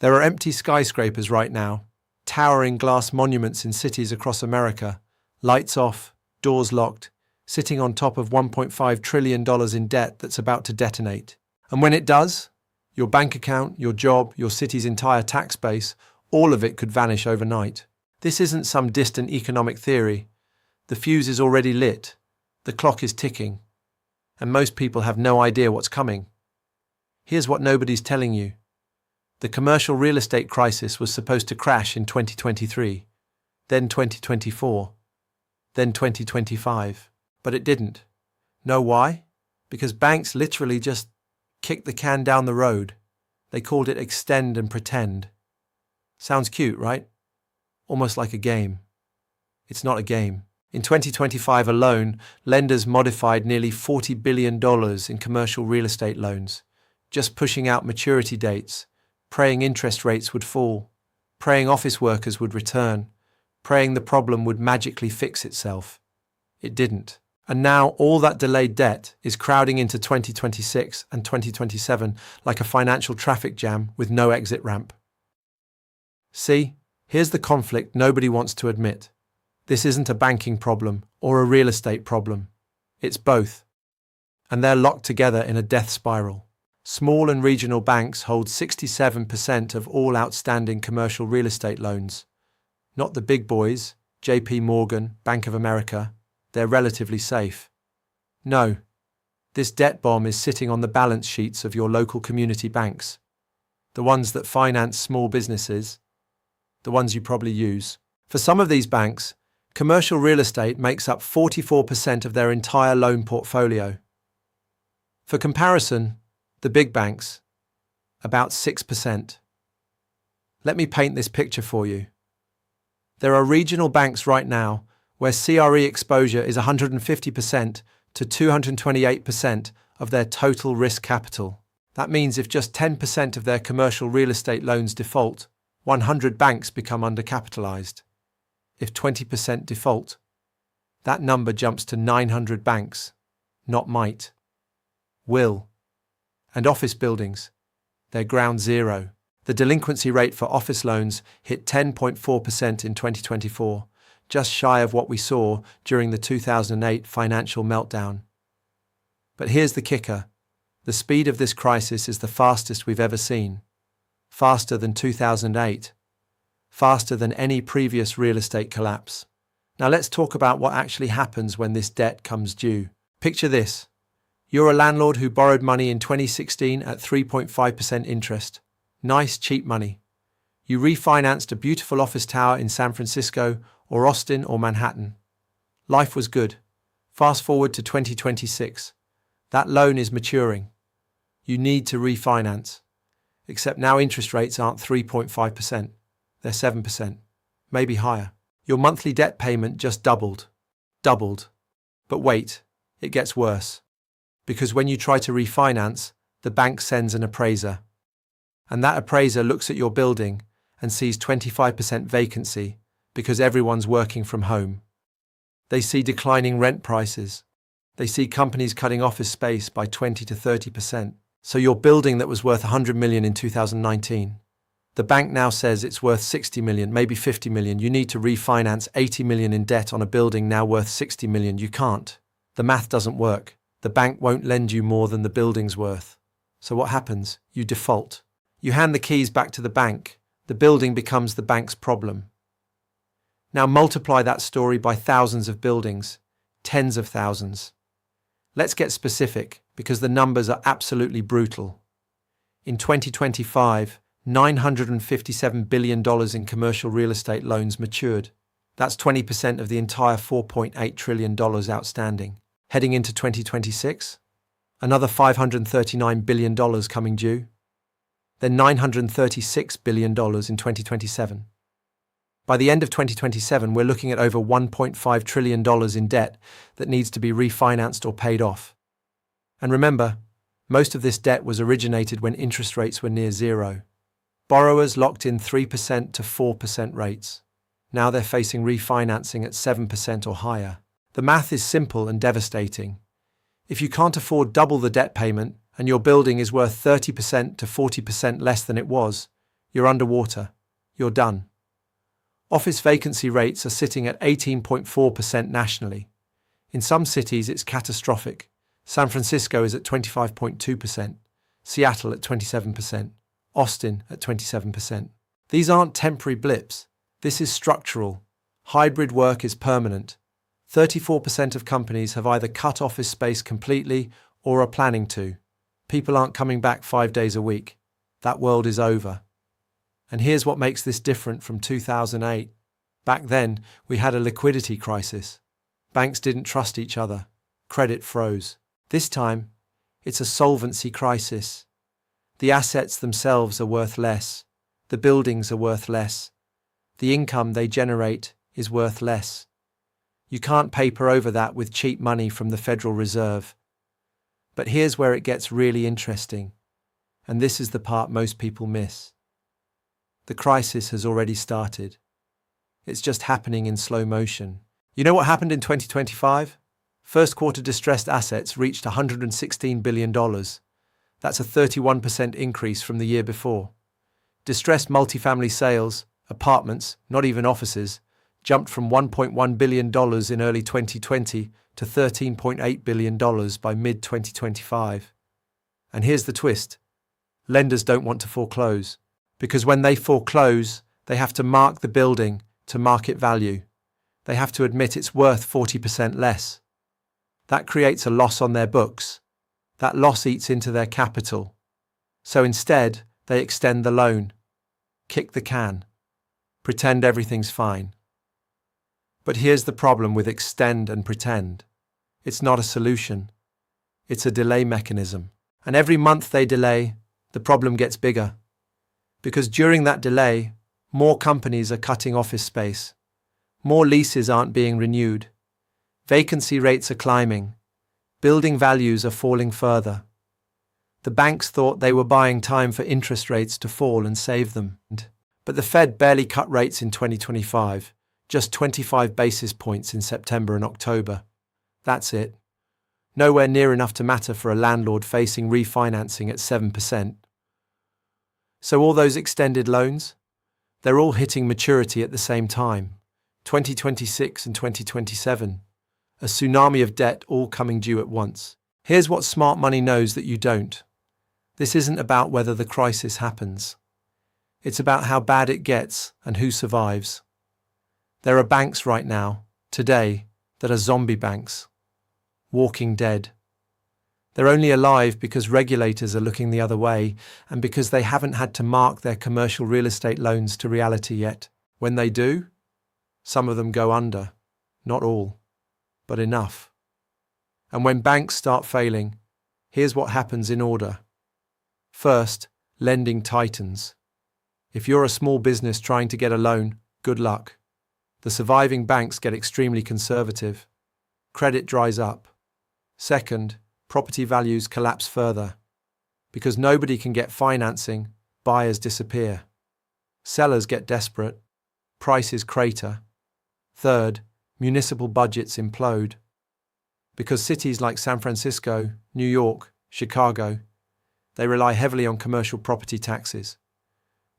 There are empty skyscrapers right now, towering glass monuments in cities across America, lights off, doors locked, sitting on top of $1.5 trillion in debt that's about to detonate. And when it does, your bank account, your job, your city's entire tax base, all of it could vanish overnight. This isn't some distant economic theory. The fuse is already lit, the clock is ticking, and most people have no idea what's coming. Here's what nobody's telling you. The commercial real estate crisis was supposed to crash in 2023, then 2024, then 2025, but it didn't. Know why? Because banks literally just kicked the can down the road. They called it extend and pretend. Sounds cute, right? Almost like a game. It's not a game. In 2025 alone, lenders modified nearly $40 billion in commercial real estate loans, just pushing out maturity dates, praying interest rates would fall, praying office workers would return, praying the problem would magically fix itself. It didn't. And now all that delayed debt is crowding into 2026 and 2027 like a financial traffic jam with no exit ramp. See, here's the conflict nobody wants to admit. This isn't a banking problem or a real estate problem. It's both. And they're locked together in a death spiral. Small and regional banks hold 67% of all outstanding commercial real estate loans. Not the big boys, JP Morgan, Bank of America. They're relatively safe. No, this debt bomb is sitting on the balance sheets of your local community banks. The ones that finance small businesses. The ones you probably use. For some of these banks, commercial real estate makes up 44% of their entire loan portfolio. For comparison, the big banks, about 6%. Let me paint this picture for you. There are regional banks right now where CRE exposure is 150% to 228% of their total risk capital. That means if just 10% of their commercial real estate loans default, 100 banks become undercapitalized. If 20% default, that number jumps to 900 banks. Not might. Will. And office buildings. They're ground zero. The delinquency rate for office loans hit 10.4% in 2024, just shy of what we saw during the 2008 financial meltdown. But here's the kicker. The speed of this crisis is the fastest we've ever seen. Faster than 2008. Faster than any previous real estate collapse. Now let's talk about what actually happens when this debt comes due. Picture this. You're a landlord who borrowed money in 2016 at 3.5% interest. Nice, cheap money. You refinanced a beautiful office tower in San Francisco or Austin or Manhattan. Life was good. Fast forward to 2026. That loan is maturing. You need to refinance. Except now interest rates aren't 3.5%. They're 7%. Maybe higher. Your monthly debt payment just doubled. Doubled. But wait, it gets worse. Because when you try to refinance, the bank sends an appraiser. And that appraiser looks at your building and sees 25% vacancy because everyone's working from home. They see declining rent prices. They see companies cutting office space by 20 to 30%. So your building that was worth $100 million in 2019, the bank now says it's worth $60 million, maybe $50 million. You need to refinance $80 million in debt on a building now worth $60 million. You can't. The math doesn't work. The bank won't lend you more than the building's worth. So what happens? You default. You hand the keys back to the bank. The building becomes the bank's problem. Now multiply that story by thousands of buildings, tens of thousands. Let's get specific because the numbers are absolutely brutal. In 2025, $957 billion in commercial real estate loans matured. That's 20% of the entire $4.8 trillion outstanding. Heading into 2026, another $539 billion coming due. Then $936 billion in 2027. By the end of 2027, we're looking at over $1.5 trillion in debt that needs to be refinanced or paid off. And remember, most of this debt was originated when interest rates were near zero. Borrowers locked in 3% to 4% rates. Now they're facing refinancing at 7% or higher. The math is simple and devastating. If you can't afford double the debt payment and your building is worth 30% to 40% less than it was, you're underwater. You're done. Office vacancy rates are sitting at 18.4% nationally. In some cities, it's catastrophic. San Francisco is at 25.2%, Seattle at 27%, Austin at 27%. These aren't temporary blips. This is structural. Hybrid work is permanent. 34% of companies have either cut office space completely or are planning to. People aren't coming back 5 days a week. That world is over. And here's what makes this different from 2008. Back then, we had a liquidity crisis. Banks didn't trust each other. Credit froze. This time, it's a solvency crisis. The assets themselves are worth less. The buildings are worth less. The income they generate is worth less. You can't paper over that with cheap money from the Federal Reserve. But here's where it gets really interesting. And this is the part most people miss. The crisis has already started. It's just happening in slow motion. You know what happened in 2025? First quarter distressed assets reached $116 billion. That's a 31% increase from the year before. Distressed multifamily sales, apartments, not even offices, jumped from $1.1 billion in early 2020 to $13.8 billion by mid-2025. And here's the twist. Lenders don't want to foreclose. Because when they foreclose, they have to mark the building to market value. They have to admit it's worth 40% less. That creates a loss on their books. That loss eats into their capital. So instead, they extend the loan, kick the can, pretend everything's fine. But here's the problem with extend and pretend. It's not a solution. It's a delay mechanism. And every month they delay, the problem gets bigger. Because during that delay, more companies are cutting office space. More leases aren't being renewed. Vacancy rates are climbing. Building values are falling further. The banks thought they were buying time for interest rates to fall and save them. But the Fed barely cut rates in 2025, just 25 basis points in September and October. That's it. Nowhere near enough to matter for a landlord facing refinancing at 7%. So all those extended loans? They're all hitting maturity at the same time. 2026 and 2027. A tsunami of debt all coming due at once. Here's what smart money knows that you don't. This isn't about whether the crisis happens. It's about how bad it gets and who survives. There are banks right now, today, that are zombie banks. Walking dead. They're only alive because regulators are looking the other way and because they haven't had to mark their commercial real estate loans to reality yet. When they do, some of them go under. Not all, but enough. And when banks start failing, here's what happens in order. First, lending tightens. If you're a small business trying to get a loan, good luck. The surviving banks get extremely conservative. Credit dries up. Second, property values collapse further. Because nobody can get financing, buyers disappear. Sellers get desperate. Prices crater. Third, municipal budgets implode. Because cities like San Francisco, New York, Chicago, they rely heavily on commercial property taxes.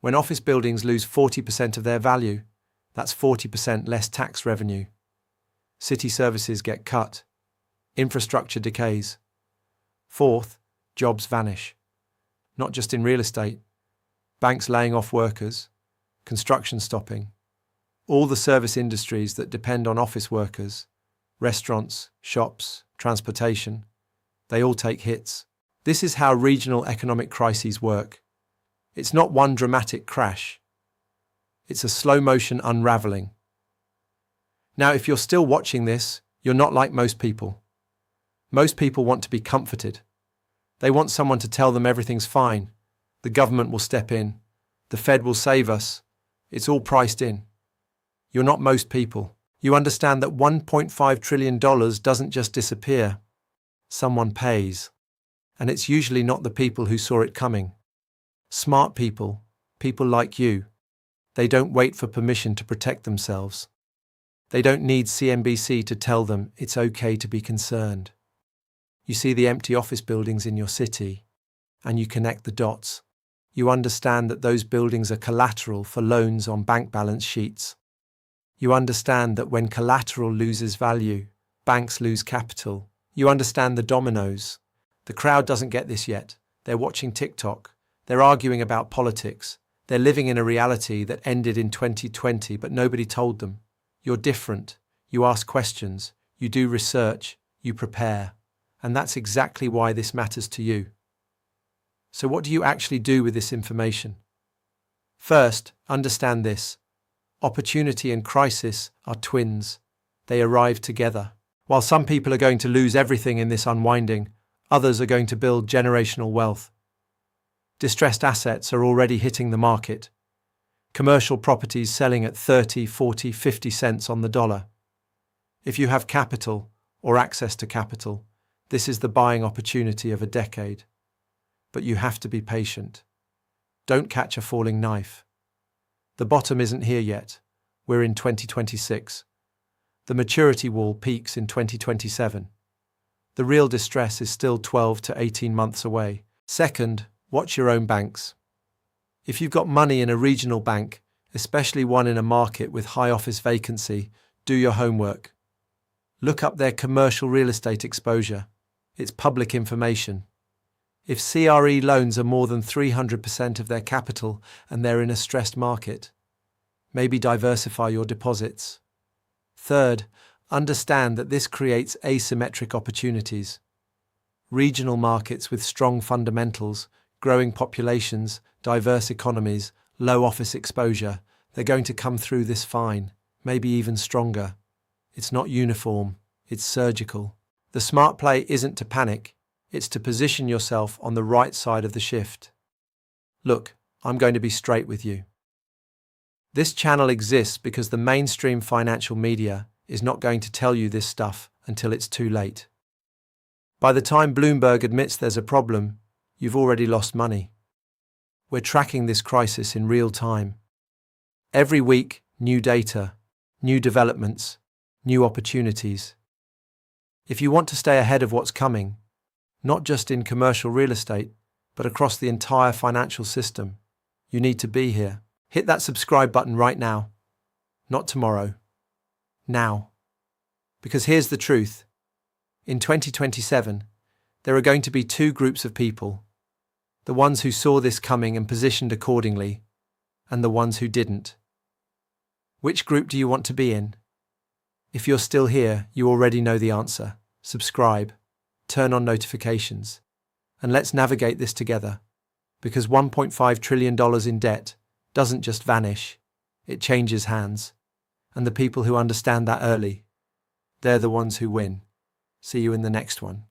When office buildings lose 40% of their value, that's 40% less tax revenue. City services get cut. Infrastructure decays. Fourth, jobs vanish. Not just in real estate. Banks laying off workers, construction stopping. All the service industries that depend on office workers, restaurants, shops, transportation, they all take hits. This is how regional economic crises work. It's not one dramatic crash. It's a slow-motion unraveling. Now, if you're still watching this, you're not like most people. Most people want to be comforted. They want someone to tell them everything's fine. The government will step in. The Fed will save us. It's all priced in. You're not most people. You understand that $1.5 trillion doesn't just disappear. Someone pays. And it's usually not the people who saw it coming. Smart people, people like you, they don't wait for permission to protect themselves. They don't need CNBC to tell them it's okay to be concerned. You see the empty office buildings in your city, and you connect the dots. You understand that those buildings are collateral for loans on bank balance sheets. You understand that when collateral loses value, banks lose capital. You understand the dominoes. The crowd doesn't get this yet. They're watching TikTok. They're arguing about politics. They're living in a reality that ended in 2020, but nobody told them. You're different. You ask questions. You do research. You prepare. And that's exactly why this matters to you. So what do you actually do with this information? First, understand this. Opportunity and crisis are twins. They arrive together. While some people are going to lose everything in this unwinding, others are going to build generational wealth. Distressed assets are already hitting the market. Commercial properties selling at 30, 40, 50 cents on the dollar. If you have capital or access to capital, this is the buying opportunity of a decade. But you have to be patient. Don't catch a falling knife. The bottom isn't here yet. We're in 2026. The maturity wall peaks in 2027. The real distress is still 12 to 18 months away. Second, watch your own banks. If you've got money in a regional bank, especially one in a market with high office vacancy, do your homework. Look up their commercial real estate exposure. It's public information. If CRE loans are more than 300% of their capital and they're in a stressed market, maybe diversify your deposits. Third, understand that this creates asymmetric opportunities. Regional markets with strong fundamentals, growing populations, diverse economies, low office exposure, they're going to come through this fine, maybe even stronger. It's not uniform, it's surgical. The smart play isn't to panic, it's to position yourself on the right side of the shift. Look, I'm going to be straight with you. This channel exists because the mainstream financial media is not going to tell you this stuff until it's too late. By the time Bloomberg admits there's a problem, you've already lost money. We're tracking this crisis in real time. Every week, new data, new developments, new opportunities. If you want to stay ahead of what's coming, not just in commercial real estate, but across the entire financial system, you need to be here. Hit that subscribe button right now. Not tomorrow. Now. Because here's the truth. In 2027, there are going to be two groups of people. The ones who saw this coming and positioned accordingly, and the ones who didn't. Which group do you want to be in? If you're still here, you already know the answer. Subscribe, turn on notifications, and let's navigate this together. Because $1.5 trillion in debt doesn't just vanish, it changes hands. And the people who understand that early, they're the ones who win. See you in the next one.